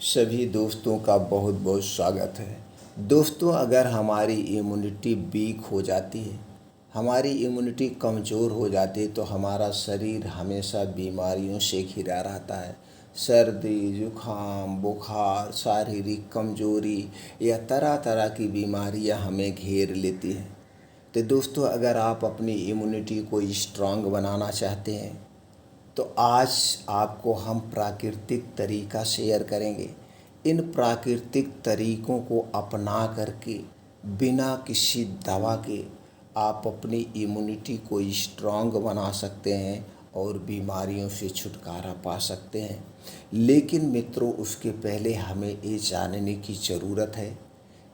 सभी दोस्तों का बहुत बहुत स्वागत है। दोस्तों, अगर हमारी इम्यूनिटी वीक हो जाती है, हमारी इम्यूनिटी कमज़ोर हो जाती है तो हमारा शरीर हमेशा बीमारियों से घिरा रहता है। सर्दी, जुखाम, बुखार, शारीरिक कमज़ोरी या तरह तरह की बीमारियां हमें घेर लेती हैं। तो दोस्तों, अगर आप अपनी इम्यूनिटी को स्ट्रांग बनाना चाहते हैं तो आज आपको हम प्राकृतिक तरीका शेयर करेंगे। इन प्राकृतिक तरीकों को अपना करके बिना किसी दवा के आप अपनी इम्यूनिटी को स्ट्रांग बना सकते हैं और बीमारियों से छुटकारा पा सकते हैं। लेकिन मित्रों, उसके पहले हमें ये जानने की ज़रूरत है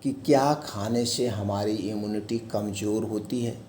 कि क्या खाने से हमारी इम्यूनिटी कमज़ोर होती है,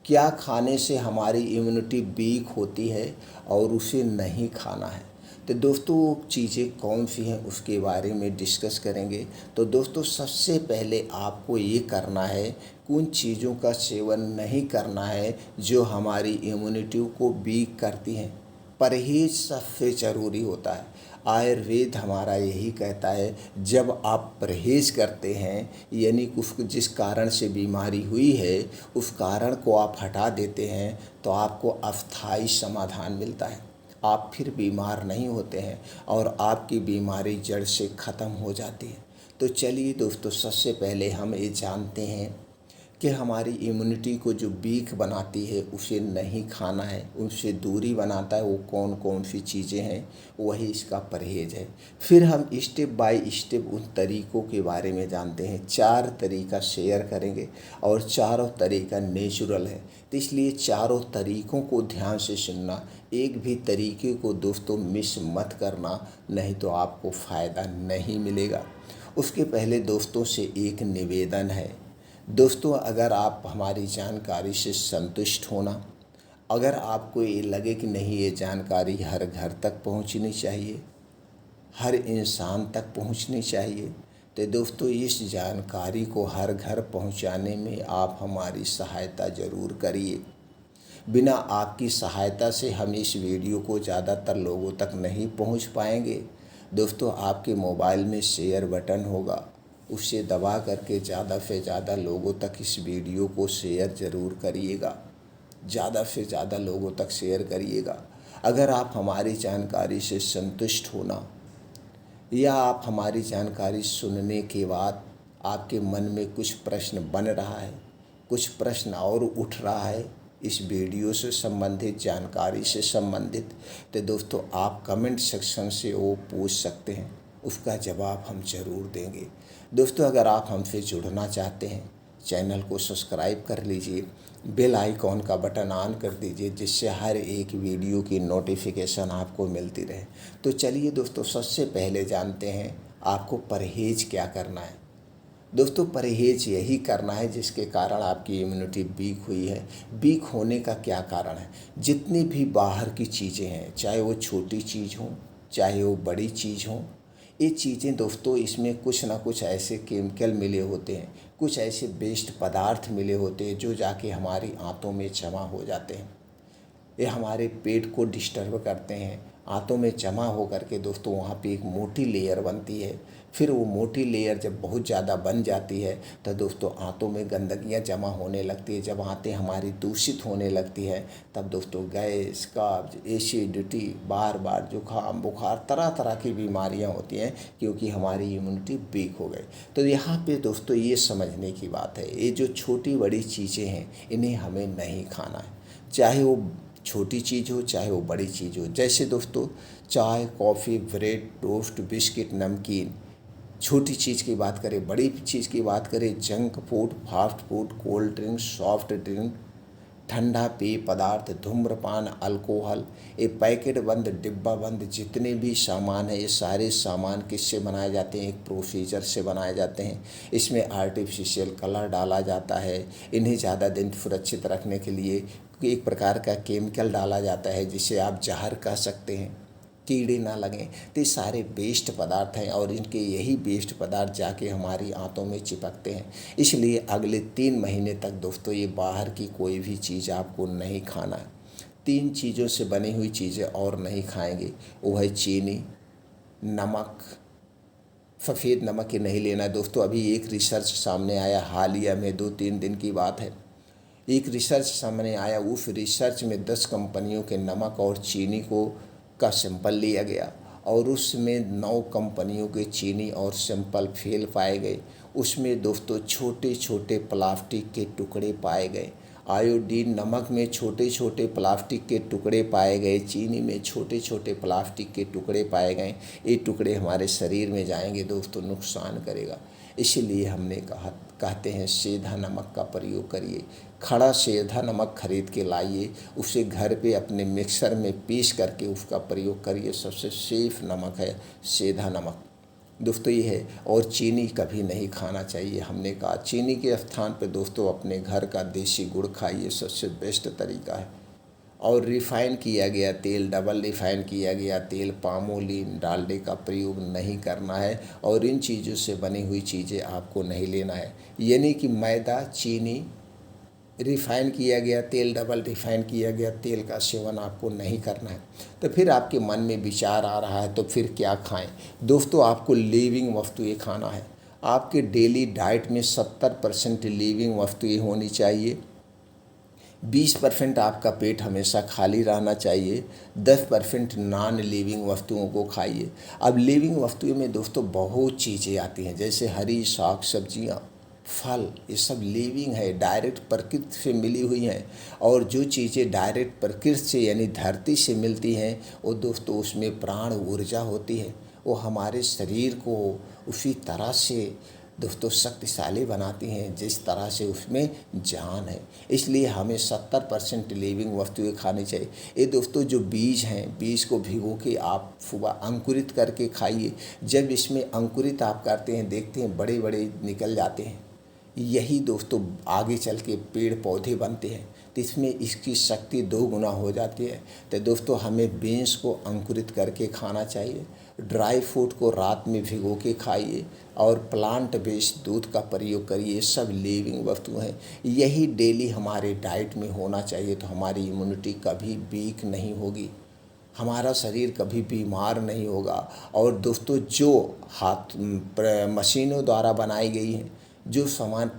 क्या खाने से हमारी इम्यूनिटी वीक होती है और उसे नहीं खाना है। तो दोस्तों, वो चीज़ें कौन सी हैं उसके बारे में डिस्कस करेंगे। तो दोस्तों, सबसे पहले आपको ये करना है कि उन चीज़ों का सेवन नहीं करना है जो हमारी इम्यूनिटी को वीक करती हैं। परहेज़ सबसे ज़रूरी होता है। आयुर्वेद हमारा यही कहता है, जब आप परहेज़ करते हैं यानी उसको जिस कारण से बीमारी हुई है उस कारण को आप हटा देते हैं तो आपको अस्थायी समाधान मिलता है। आप फिर बीमार नहीं होते हैं और आपकी बीमारी जड़ से ख़त्म हो जाती है। तो चलिए दोस्तों, सबसे पहले हम ये जानते हैं कि हमारी इम्यूनिटी को जो वीक बनाती है उसे नहीं खाना है, उनसे दूरी बनाता है, वो कौन कौन सी चीज़ें हैं, वही इसका परहेज़ है। फिर हम स्टेप बाय स्टेप उन तरीक़ों के बारे में जानते हैं। 4 तरीका शेयर करेंगे और चारों तरीका नेचुरल है, तो इसलिए चारों तरीक़ों को ध्यान से सुनना। एक भी तरीके को दोस्तों मिस मत करना, नहीं तो आपको फ़ायदा नहीं मिलेगा। उसके पहले दोस्तों से एक निवेदन है। दोस्तों, अगर आप हमारी जानकारी से संतुष्ट होना, अगर आपको ये लगे कि नहीं ये जानकारी हर घर तक पहुंचनी चाहिए, हर इंसान तक पहुंचनी चाहिए, तो दोस्तों इस जानकारी को हर घर पहुंचाने में आप हमारी सहायता ज़रूर करिए। बिना आपकी सहायता से हम इस वीडियो को ज़्यादातर लोगों तक नहीं पहुंच पाएंगे। दोस्तों, आपके मोबाइल में शेयर बटन होगा, उसे दबा करके ज़्यादा से ज़्यादा लोगों तक इस वीडियो को शेयर ज़रूर करिएगा। ज़्यादा से ज़्यादा लोगों तक शेयर करिएगा। अगर आप हमारी जानकारी से संतुष्ट होना या आप हमारी जानकारी सुनने के बाद आपके मन में कुछ प्रश्न बन रहा है, कुछ प्रश्न और उठ रहा है इस वीडियो से संबंधित, जानकारी से संबंधित, तो दोस्तों आप कमेंट सेक्शन से वो पूछ सकते हैं, उसका जवाब हम ज़रूर देंगे। दोस्तों, अगर आप हमसे जुड़ना चाहते हैं, चैनल को सब्सक्राइब कर लीजिए, बेल आइकॉन का बटन ऑन कर दीजिए, जिससे हर एक वीडियो की नोटिफिकेशन आपको मिलती रहे। तो चलिए दोस्तों, सबसे पहले जानते हैं आपको परहेज़ क्या करना है। दोस्तों, परहेज़ यही करना है जिसके कारण आपकी इम्यूनिटी वीक हुई है। वीक होने का क्या कारण है? जितनी भी बाहर की चीज़ें हैं, चाहे वो छोटी चीज़ हों चाहे वो बड़ी चीज़ हों, ये चीज़ें दोस्तों इसमें कुछ ना कुछ ऐसे केमिकल मिले होते हैं, कुछ ऐसे वेस्ट पदार्थ मिले होते हैं जो जाके हमारी आंतों में जमा हो जाते हैं। ये हमारे पेट को डिस्टर्ब करते हैं। आंतों में जमा हो करके दोस्तों वहाँ पे एक मोटी लेयर बनती है। फिर वो मोटी लेयर जब बहुत ज़्यादा बन जाती है तो दोस्तों आंतों में गंदगियाँ जमा होने लगती है। जब आंतें हमारी दूषित होने लगती है तब दोस्तों गैस, कब्ज, एसिडिटी, बार बार जुकाम, बुखार, तरह तरह की बीमारियाँ होती हैं, क्योंकि हमारी इम्यूनिटी वीक हो गई। तो यहाँ पे दोस्तों ये समझने की बात है, ये जो छोटी बड़ी चीज़ें हैं इन्हें हमें नहीं खाना है, चाहे वो छोटी चीज़ हो चाहे वो बड़ी चीज़ हो। जैसे दोस्तों चाय, कॉफ़ी, ब्रेड, टोस्ट, बिस्किट, नमकीन, छोटी चीज़ की बात करें, बड़ी चीज़ की बात करें, junk food, fast food, cold drink, soft drink, ठंडा पेय पदार्थ, धूम्रपान, अल्कोहल, ये पैकेट बंद, डिब्बा बंद जितने भी सामान हैं, ये सारे सामान किससे बनाए जाते हैं? एक प्रोसीजर से बनाए जाते हैं। इसमें आर्टिफिशियल कलर डाला जाता है। इन्हें ज़्यादा दिन सुरक्षित रखने के लिए एक प्रकार का केमिकल डाला जाता है जिसे आप जहर कह सकते हैं, कीड़े ना लगें। तो ये सारे वेस्ट पदार्थ हैं और इनके यही वेस्ट पदार्थ जाके हमारी आंतों में चिपकते हैं। इसलिए अगले 3 महीने तक दोस्तों ये बाहर की कोई भी चीज़ आपको नहीं खाना है। 3 चीज़ों से बनी हुई चीज़ें और नहीं खाएंगे, वो है चीनी, नमक सफ़ेद नमक ही नहीं लेना है। दोस्तों अभी एक रिसर्च सामने आया, हालिया में 2-3 दिन की बात है, एक रिसर्च सामने आया। उस रिसर्च में 10 कंपनियों के नमक और चीनी को का सैंपल लिया गया और उसमें 9 कंपनियों के चीनी और सैंपल फेल पाए गए। उसमें दोस्तों छोटे छोटे प्लास्टिक के टुकड़े पाए गए। आयोडीन नमक में छोटे छोटे प्लास्टिक के टुकड़े पाए गए, चीनी में छोटे छोटे प्लास्टिक के टुकड़े पाए गए। ये टुकड़े हमारे शरीर में जाएंगे दोस्तों, नुकसान करेगा। इसीलिए हमने कहते हैं सेंधा नमक का प्रयोग करिए। खड़ा सेंधा नमक खरीद के लाइए, उसे घर पे अपने मिक्सर में पीस करके उसका प्रयोग करिए। सबसे सेफ नमक है सेंधा नमक दोस्तों ये है। और चीनी कभी नहीं खाना चाहिए। हमने कहा चीनी के स्थान पे दोस्तों अपने घर का देसी गुड़ खाइए, सबसे बेस्ट तरीका है। और रिफ़ाइन किया गया तेल, डबल रिफ़ाइन किया गया तेल, पामोलिन, डालडे का प्रयोग नहीं करना है। और इन चीज़ों से बनी हुई चीज़ें आपको नहीं लेना है। यानी कि मैदा, चीनी, रिफ़ाइन किया गया तेल, डबल रिफ़ाइन किया गया तेल का सेवन आपको नहीं करना है। तो फिर आपके मन में विचार आ रहा है तो फिर क्या खाएं? दोस्तों आपको लिविंग वस्तुएं खाना है। आपके डेली डाइट में 70% लिविंग वस्तुएं होनी चाहिए। 20% आपका पेट हमेशा खाली रहना चाहिए। 10% नॉन लिविंग वस्तुओं को खाइए। अब लिविंग वस्तुओं में दोस्तों बहुत चीज़ें आती हैं, जैसे हरी साग सब्जियाँ, फल, ये सब लिविंग है, डायरेक्ट प्रकृति से मिली हुई हैं। और जो चीज़ें डायरेक्ट प्रकृति से यानी धरती से मिलती हैं वो दोस्तों उसमें प्राण ऊर्जा होती है। वो हमारे शरीर को उसी तरह से दोस्तों शक्तिशाली बनाती हैं जिस तरह से उसमें जान है। इसलिए हमें 70% लिविंग वस्तुएं खानी चाहिए। ये दोस्तों जो बीज हैं, बीज को भिगो के आप सुबह अंकुरित करके खाइए। जब इसमें अंकुरित आप करते हैं देखते हैं बड़े बड़े निकल जाते हैं। यही दोस्तों आगे चल के पेड़ पौधे बनते हैं, तो इसमें इसकी शक्ति 2 गुना हो जाती है। तो दोस्तों हमें बीन्स को अंकुरित करके खाना चाहिए। ड्राई फ्रूट को रात में भिगो के खाइए और प्लांट बेस्ड दूध का प्रयोग करिए। सब लिविंग वस्तु हैं। यही डेली हमारे डाइट में होना चाहिए, तो हमारी इम्यूनिटी कभी वीक नहीं होगी, हमारा शरीर कभी बीमार नहीं होगा। और दोस्तों जो मशीनों द्वारा बनाई गई हैं, जो सामान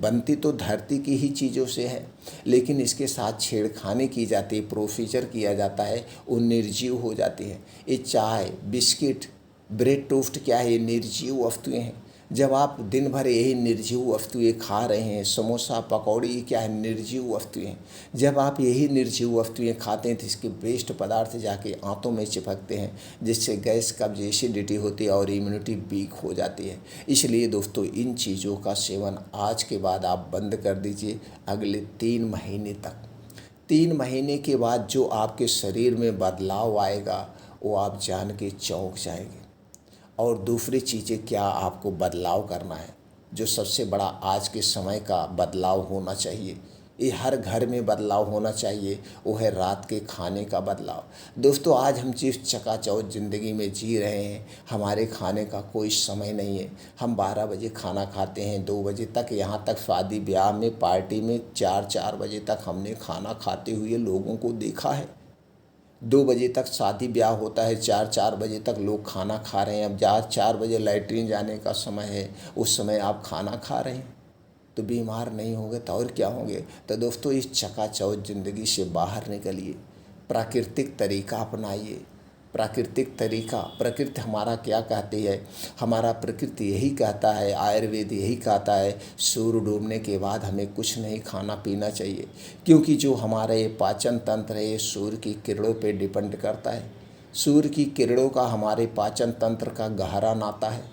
बनती तो धरती की ही चीज़ों से है, लेकिन इसके साथ छेड़खानी की जाती है, प्रोसीजर किया जाता है, वो निर्जीव हो जाती हैं। ये चाय, बिस्किट, ब्रेड टोस्ट क्या है? ये निर्जीव वस्तुएं हैं। जब आप दिन भर यही निर्जीव वस्तुएं खा रहे हैं, समोसा, पकौड़ी, ये क्या है? निर्जीव वस्तुएं। जब आप यही निर्जीव वस्तुएं खाते हैं तो इसके वेस्ट पदार्थ जाके आंतों में चिपकते हैं, जिससे गैस, कब्ज, एसिडिटी होती है और इम्यूनिटी वीक हो जाती है। इसलिए दोस्तों इन चीज़ों का सेवन आज के बाद आप बंद कर दीजिए अगले 3 महीने तक। 3 महीने के बाद जो आपके शरीर में बदलाव आएगा वो आप जान के चौंक जाएंगे। और दूसरी चीज़ें क्या आपको बदलाव करना है, जो सबसे बड़ा आज के समय का बदलाव होना चाहिए, ये हर घर में बदलाव होना चाहिए, वो है रात के खाने का बदलाव। दोस्तों आज हम जिस चकाचौंध ज़िंदगी में जी रहे हैं, हमारे खाने का कोई समय नहीं है। हम 12 बजे खाना खाते हैं, 2 बजे तक, यहाँ तक शादी ब्याह में, पार्टी में 4-4 बजे तक हमने खाना खाते हुए लोगों को देखा है। 2 बजे तक शादी ब्याह होता है, 4-4 बजे तक लोग खाना खा रहे हैं। अब 4 बजे लैट्रीन जाने का समय है, उस समय आप खाना खा रहे हैं, तो बीमार नहीं होंगे तो और क्या होंगे? तो दोस्तों इस चकाचौंध ज़िंदगी से बाहर निकलिए, प्राकृतिक तरीका अपनाइए। प्राकृतिक तरीका, प्रकृति हमारा क्या कहती है? हमारा प्रकृति यही कहता है, आयुर्वेद यही कहता है, सूर्य डूबने के बाद हमें कुछ नहीं खाना पीना चाहिए, क्योंकि जो हमारा ये पाचन तंत्र है ये सूर्य की किरणों पे डिपेंड करता है। सूर्य की किरणों का हमारे पाचन तंत्र का गहरा नाता है।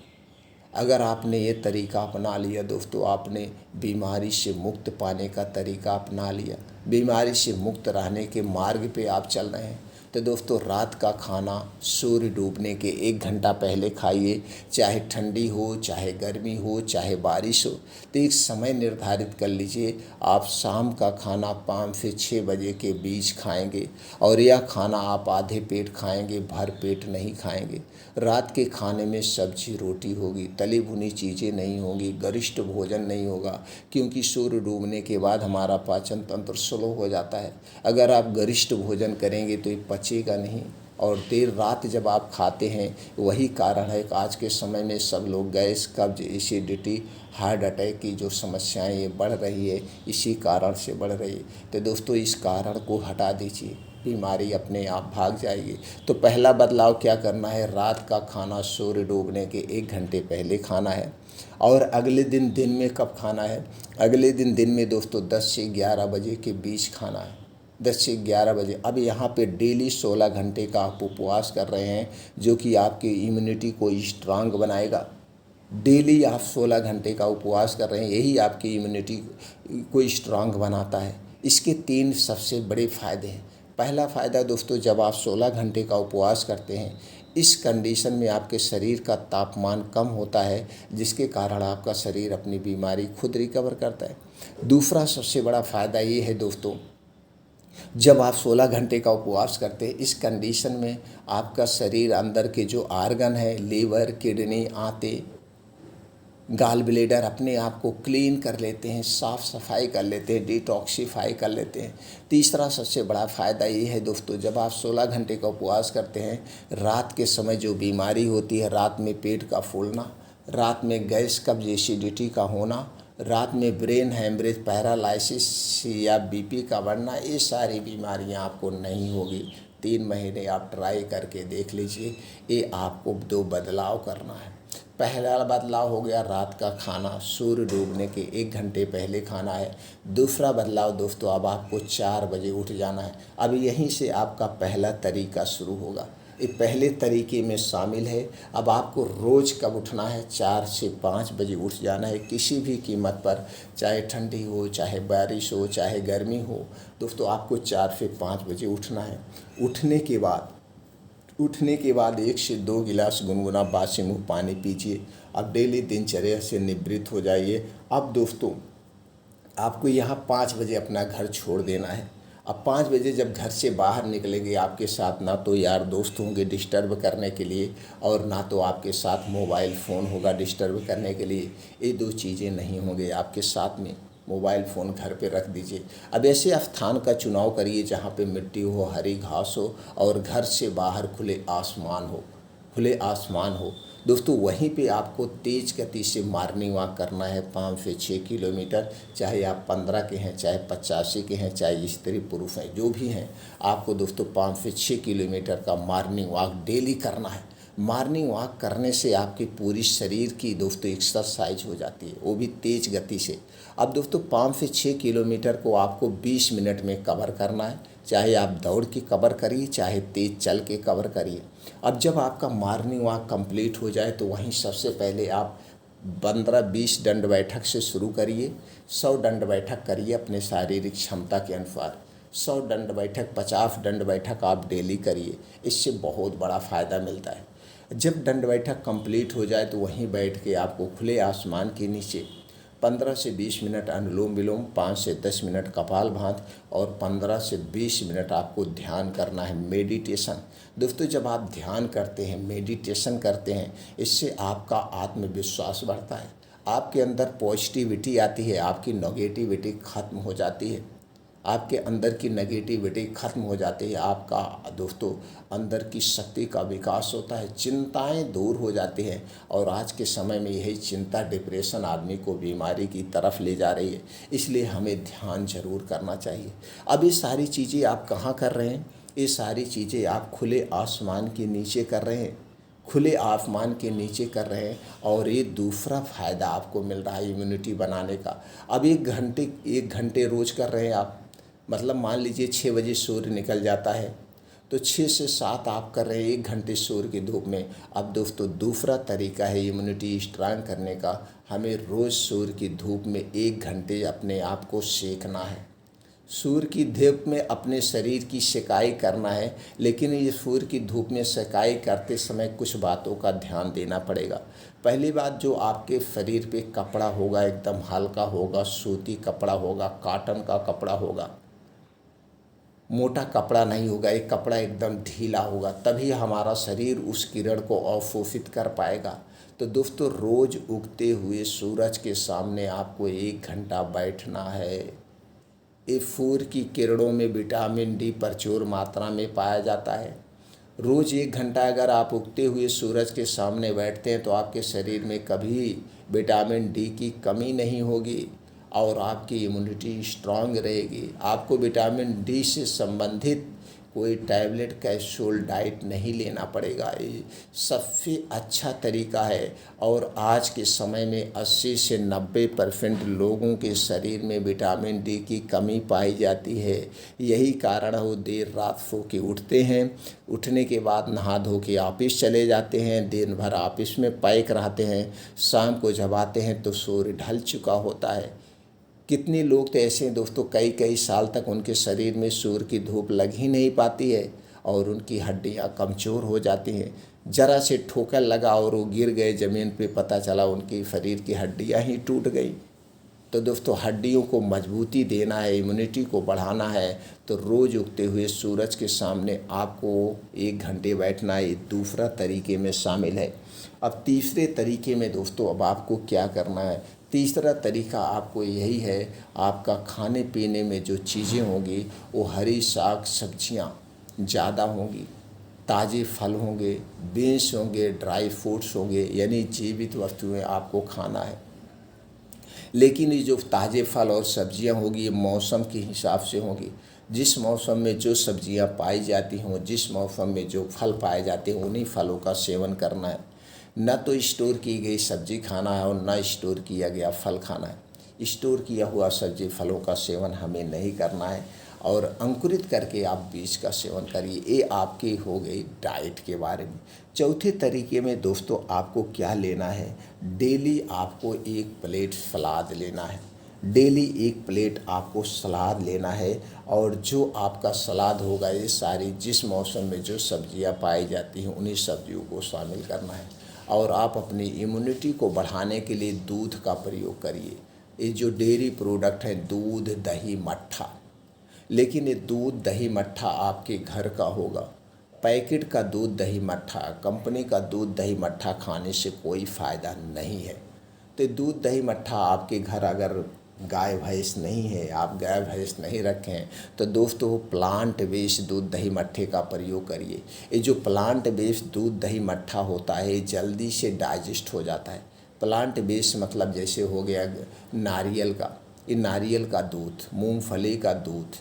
अगर आपने ये तरीका अपना लिया दोस्तों, आपने बीमारी से मुक्त पाने का तरीका अपना लिया, बीमारी से मुक्त रहने के मार्ग पे आप चल रहे हैं, तो दोस्तों रात का खाना सूर्य डूबने के 1 घंटा पहले खाइए। चाहे ठंडी हो, चाहे गर्मी हो, चाहे बारिश हो, तो एक समय निर्धारित कर लीजिए। आप शाम का खाना 5 से 6 बजे के बीच खाएंगे और यह खाना आप आधे पेट खाएंगे, भर पेट नहीं खाएंगे। रात के खाने में सब्जी रोटी होगी, तली भुनी चीज़ें नहीं होंगी, गरिष्ठ भोजन नहीं होगा, क्योंकि सूर्य डूबने के बाद हमारा पाचन तंत्र स्लो हो जाता है। अगर आप गरिष्ठ भोजन करेंगे तो ये पचेगा नहीं, और देर रात जब आप खाते हैं, वही कारण है कि आज के समय में सब लोग गैस, कब्ज, एसिडिटी, हार्ट अटैक की जो समस्याएं ये बढ़ रही है, इसी कारण से बढ़ रही है। तो दोस्तों इस कारण को हटा दीजिए, बीमारी अपने आप भाग जाएगी। तो पहला बदलाव क्या करना है, रात का खाना सूर्य डूबने के 1 घंटे पहले खाना है। और अगले दिन में कब खाना है, अगले दिन में दोस्तों 10 से 11 बजे के बीच खाना है, 10 से 11 बजे। अब यहाँ पे डेली 16 घंटे का आप उपवास कर रहे हैं, जो कि आपकी इम्यूनिटी को स्ट्रांग बनाएगा। डेली आप 16 घंटे का उपवास कर रहे हैं, यही आपकी इम्यूनिटी को स्ट्रांग बनाता है। इसके 3 सबसे बड़े फ़ायदे हैं। पहला फ़ायदा दोस्तों, जब आप 16 घंटे का उपवास करते हैं, इस कंडीशन में आपके शरीर का तापमान कम होता है, जिसके कारण आपका शरीर अपनी बीमारी खुद रिकवर करता है। दूसरा सबसे बड़ा फ़ायदा ये है दोस्तों, जब आप 16 घंटे का उपवास करते हैं, इस कंडीशन में आपका शरीर अंदर के जो आर्गन है, लीवर, किडनी, आंतें, गाल ब्लेडर अपने आप को क्लीन कर लेते हैं, साफ़ सफाई कर लेते हैं, डिटॉक्सीफाई कर लेते हैं। तीसरा सबसे बड़ा फ़ायदा ये है दोस्तों, जब आप 16 घंटे का उपवास करते हैं, रात के समय जो बीमारी होती है, रात में पेट का फूलना, रात में गैस, कब्ज, एसिडिटी का होना, रात में ब्रेन हैमरेज, पैरालिसिस या बीपी का बढ़ना, ये सारी बीमारियां आपको नहीं होगी। 3 महीने आप ट्राई करके देख लीजिए। ये आपको 2 बदलाव करना है। पहला बदलाव हो गया, रात का खाना सूर्य डूबने के 1 घंटे पहले खाना है। दूसरा बदलाव दोस्तों, अब आपको 4 बजे उठ जाना है। अब यहीं से आपका पहला तरीका शुरू होगा। ये पहले तरीके में शामिल है। अब आपको रोज़ कब उठना है, 4 से 5 बजे उठ जाना है, किसी भी कीमत पर, चाहे ठंडी हो, चाहे बारिश हो, चाहे गर्मी हो। दोस्तों आपको 4 से 5 बजे उठना है। उठने के बाद 1 से 2 गिलास गुनगुना बासी मुँह पानी पीजिए। अब डेली दिनचर्या से निवृत्त हो जाइए। अब दोस्तों आपको यहाँ 5 बजे अपना घर छोड़ देना है। अब 5 बजे जब घर से बाहर निकलेंगे, आपके साथ ना तो यार दोस्त होंगे डिस्टर्ब करने के लिए, और ना तो आपके साथ मोबाइल फ़ोन होगा डिस्टर्ब करने के लिए। ये 2 चीज़ें नहीं होंगे आपके साथ में। मोबाइल फ़ोन घर पे रख दीजिए। अब ऐसे स्थान का चुनाव करिए जहाँ पे मिट्टी हो, हरी घास हो, और घर से बाहर खुले आसमान हो। दोस्तों वहीं पे आपको तेज़ गति से मॉर्निंग वॉक करना है, 5 से 6 किलोमीटर। चाहे आप 15 के हैं, चाहे 85 के हैं, चाहे स्त्री पुरुष हैं, जो भी हैं, आपको दोस्तों 5 से 6 किलोमीटर का मॉर्निंग वॉक डेली करना है। मॉर्निंग वॉक करने से आपकी पूरी शरीर की दोस्तों एक्सरसाइज हो जाती है, वो भी तेज़ गति से। अब दोस्तों 5 से 6 किलोमीटर को आपको 20 मिनट में कवर करना है। चाहे आप दौड़ के कवर करिए, चाहे तेज़ चल के कवर करिए। अब जब आपका मॉर्निंग वॉक कंप्लीट हो जाए, तो वहीं सबसे पहले आप 15-20 दंड बैठक से शुरू करिए। 100 दंड बैठक करिए अपने शारीरिक क्षमता के अनुसार। 100 दंड बैठक, 50 दंड बैठक आप डेली करिए। इससे बहुत बड़ा फ़ायदा मिलता है। जब दंड बैठक कंप्लीट हो जाए, तो वहीं बैठ के आपको खुले आसमान के नीचे 15 से 20 मिनट अनुलोम विलोम, 5 से 10 मिनट कपालभाति, और 15 से 20 मिनट आपको ध्यान करना है, मेडिटेशन। दोस्तों जब आप ध्यान करते हैं, मेडिटेशन करते हैं, इससे आपका आत्मविश्वास बढ़ता है, आपके अंदर पॉजिटिविटी आती है, आपकी नेगेटिविटी खत्म हो जाती है, आपके अंदर की नेगेटिविटी खत्म हो जाती है, आपका दोस्तों अंदर की शक्ति का विकास होता है, चिंताएं दूर हो जाती हैं। और आज के समय में यही चिंता, डिप्रेशन आदमी को बीमारी की तरफ ले जा रही है। इसलिए हमें ध्यान जरूर करना चाहिए। अब ये सारी चीज़ें आप कहाँ कर रहे हैं, ये सारी चीज़ें आप खुले आसमान के नीचे कर रहे हैं, खुले आसमान के नीचे कर रहे हैं। और ये दूसरा फ़ायदा आपको मिल रहा है इम्यूनिटी बनाने का। अब 1 घंटे रोज़ कर रहे हैं आप, मतलब मान लीजिए 6 बजे सूर्य निकल जाता है, तो 6 से 7 आप कर रहे हैं 1 घंटे सूर्य की धूप में। अब दोस्तों दूसरा तरीका है इम्यूनिटी स्ट्रांग करने का, हमें रोज़ सूर्य की धूप में 1 घंटे अपने आप को सेकना है। सूर्य की धूप में अपने शरीर की सेकाई करना है। लेकिन ये सूर्य की धूप में सेकाई करते समय कुछ बातों का ध्यान देना पड़ेगा। पहली बात, जो आपके शरीर पे कपड़ा होगा एकदम हल्का होगा, सूती कपड़ा होगा, कॉटन का कपड़ा होगा, मोटा कपड़ा नहीं होगा, एक कपड़ा एकदम ढीला होगा, तभी हमारा शरीर उस किरण को अवशोषित कर पाएगा। तो दोस्तों रोज़ उगते हुए सूरज के सामने आपको 1 घंटा बैठना है। ये सूर्य की किरणों में विटामिन डी प्रचुर मात्रा में पाया जाता है। रोज़ 1 घंटा अगर आप उगते हुए सूरज के सामने बैठते हैं तो आपके शरीर में कभी विटामिन डी की कमी नहीं होगी और आपकी इम्यूनिटी स्ट्रांग रहेगी। आपको विटामिन डी से संबंधित कोई टैबलेट कैप्सूल डाइट नहीं लेना पड़ेगा। ये सबसे अच्छा तरीका है और आज के समय में 80 से 90% लोगों के शरीर में विटामिन डी की कमी पाई जाती है। यही कारण है वो देर रात सो के उठते हैं, उठने के बाद नहा धो के ऑफिस चले जाते हैं, दिन भर ऑफिस में पैक रहते हैं, शाम को जब आते हैं तो सूर्य ढल चुका होता है। कितने लोग तो ऐसे हैं दोस्तों, कई कई साल तक उनके शरीर में सूर्य की धूप लग ही नहीं पाती है और उनकी हड्डियां कमज़ोर हो जाती हैं। ज़रा से ठोकर लगा और वो गिर गए ज़मीन पे, पता चला उनकी शरीर की हड्डियां ही टूट गई। तो दोस्तों, हड्डियों को मजबूती देना है, इम्यूनिटी को बढ़ाना है तो रोज़ उगते हुए सूरज के सामने आपको 1 घंटे बैठना ये दूसरा तरीके में शामिल है। अब तीसरे तरीके में दोस्तों, अब आपको क्या करना है। तीसरा तरीका आपको यही है, आपका खाने पीने में जो चीज़ें होंगी वो हरी साग सब्जियां ज़्यादा होंगी, ताज़े फल होंगे, बीन्स होंगे, ड्राई फ्रूट्स होंगे, यानी जीवित वस्तुएं आपको खाना है। लेकिन ये जो ताज़े फल और सब्जियां होगी ये मौसम के हिसाब से होंगी। जिस मौसम में जो सब्जियां पाई जाती हों, जिस मौसम में जो फल पाए जाते हैं उन्हीं फलों का सेवन करना है। न तो स्टोर की गई सब्जी खाना है और न स्टोर किया गया फल खाना है। स्टोर किया हुआ सब्जी फलों का सेवन हमें नहीं करना है और अंकुरित करके आप बीज का सेवन करिए। ये आपकी हो गई डाइट के बारे में। चौथे तरीके में दोस्तों आपको क्या लेना है, डेली आपको 1 प्लेट सलाद लेना है। डेली 1 प्लेट आपको सलाद लेना है और जो आपका सलाद होगा ये सारी जिस मौसम में जो सब्जियां पाई जाती हैं उन्हीं सब्जियों को शामिल करना है। और आप अपनी इम्यूनिटी को बढ़ाने के लिए दूध का प्रयोग करिए। ये जो डेयरी प्रोडक्ट है, दूध, दही, मट्ठा, लेकिन ये दूध दही मट्ठा आपके घर का होगा। पैकेट का दूध दही मट्ठा, कंपनी का दूध दही मट्ठा खाने से कोई फ़ायदा नहीं है। तो दूध दही मट्ठा आपके घर अगर गाय भैंस नहीं है, आप गाय भैंस नहीं रखें तो दोस्तों प्लांट बेस्ड दूध दही मट्ठे का प्रयोग करिए। ये जो प्लांट बेस्ड दूध दही मट्ठा होता है जल्दी से डाइजेस्ट हो जाता है। प्लांट बेस्ड मतलब जैसे हो गया नारियल का, ये नारियल का दूध, मूंगफली का दूध,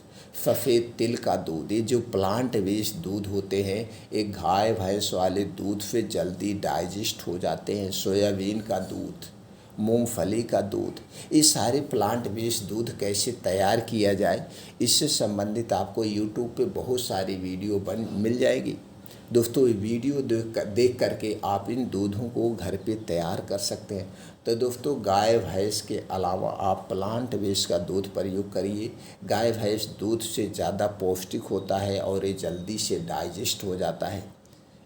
सफ़ेद तिल का दूध, ये जो प्लांट बेस्ड दूध होते हैं ये गाय भैंस वाले दूध से जल्दी डाइजेस्ट हो जाते हैं। सोयाबीन का दूध, मूंगफली का दूध, ये सारे प्लांट बेस्ड दूध कैसे तैयार किया जाए इससे संबंधित आपको यूट्यूब पे बहुत सारी वीडियो मिल जाएगी। दोस्तों ये वीडियो देख करके आप इन दूधों को घर पे तैयार कर सकते हैं। तो दोस्तों गाय भैंस के अलावा आप प्लांट बेस्ड का दूध प्रयोग करिए। गाय भैंस दूध से ज़्यादा पौष्टिक होता है और ये जल्दी से डाइजेस्ट हो जाता है।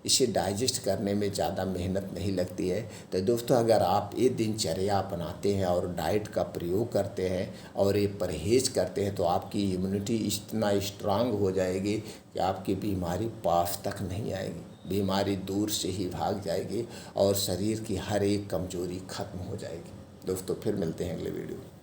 इसे डाइजेस्ट करने में ज़्यादा मेहनत नहीं लगती है। तो दोस्तों अगर आप ये दिनचर्या अपनाते हैं और डाइट का प्रयोग करते हैं और ये परहेज़ करते हैं तो आपकी इम्यूनिटी इतना स्ट्रांग हो जाएगी कि आपकी बीमारी पास तक नहीं आएगी। बीमारी दूर से ही भाग जाएगी और शरीर की हर एक कमजोरी खत्म हो जाएगी। दोस्तों फिर मिलते हैं अगले वीडियो में।